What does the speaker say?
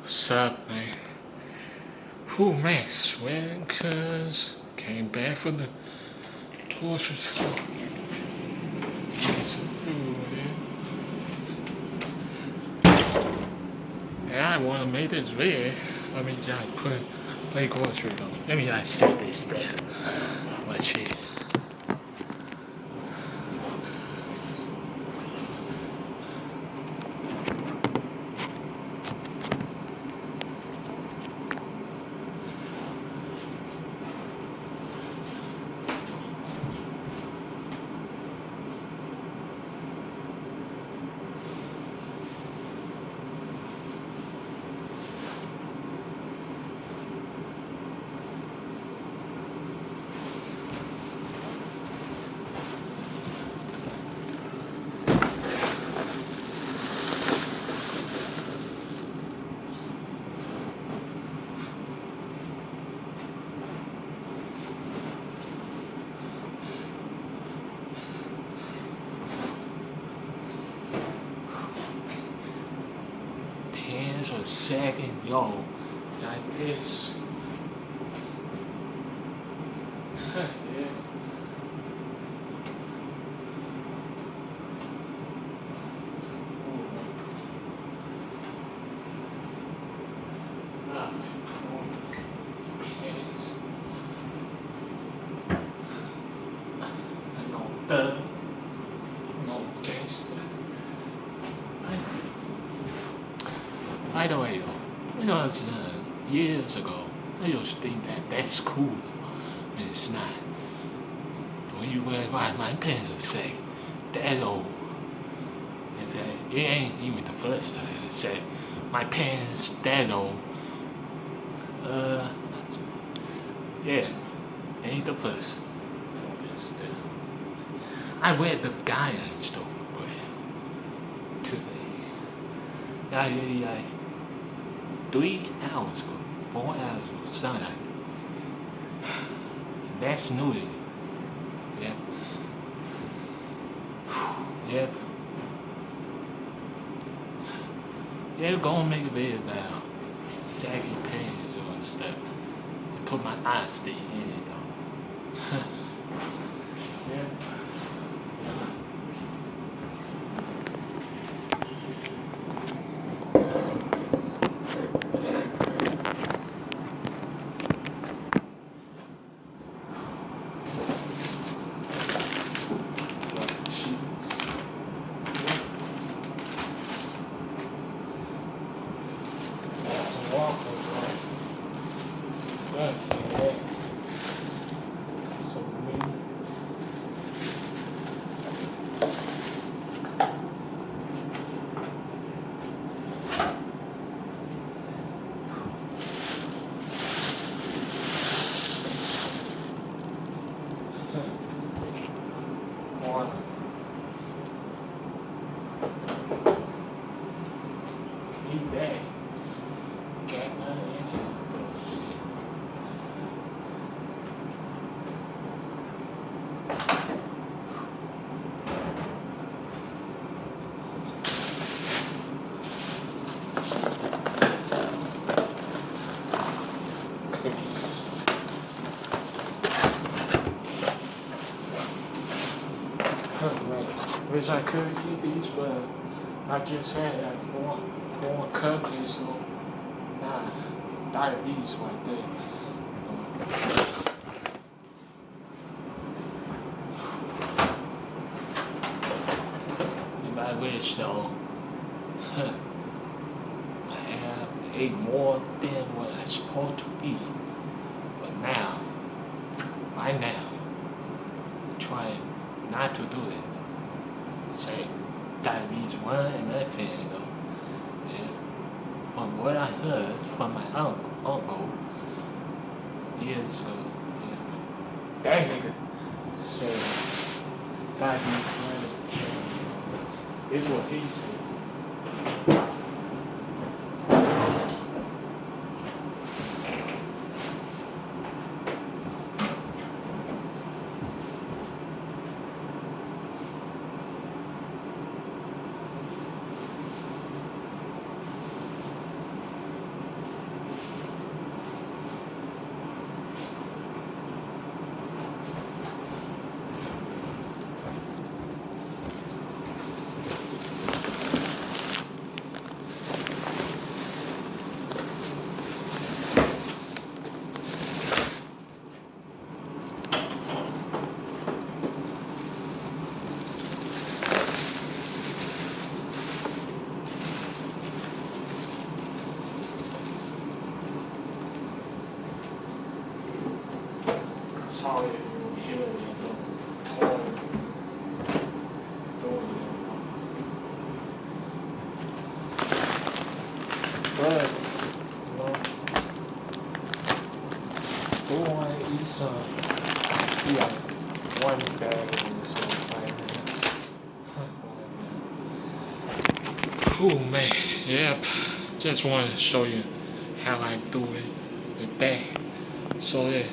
What's up, man? Whew, man, sweating cuz came back from the grocery store. Get some food, man. And I want to make this video. Let me just play grocery though. Let me just set this there. Watch it. Pants for a second, yo, like this. Yeah. Ah, pants. No thug, no gangster. By the way, though, because years ago, I used to think that that's cool, though, and it's not. When you wear my pants are sick, that old. If it ain't even the first time I said my pants that old. Uh, yeah, ain't the first. I wear the guy I stole for today. Yeah, 3 hours ago, 4 hours ago, something like that. That's nudity. Yep. Yep. Yeah, go and make a video about saggy pants or stuff. And put my honesty in it though. Yeah. So one. Eat that. Got nothing in it. Bullshit. Cookies. Man. Wish I could eat these, but I just had like four cookies, so nah, diabetes right there. If I wish though, I have ate more than what I supposed to eat. But now, right now, trying not to do it. Say diabetes one and that thing though. And from what I heard from my uncle years ago, yeah, that nigga said diabetes one is what he said. how it here you know, home doing it. But you know, go on and eat some. Be like 1:30 or something like that. Cool man. Yep. Just want to show you how I do it with that. So yeah.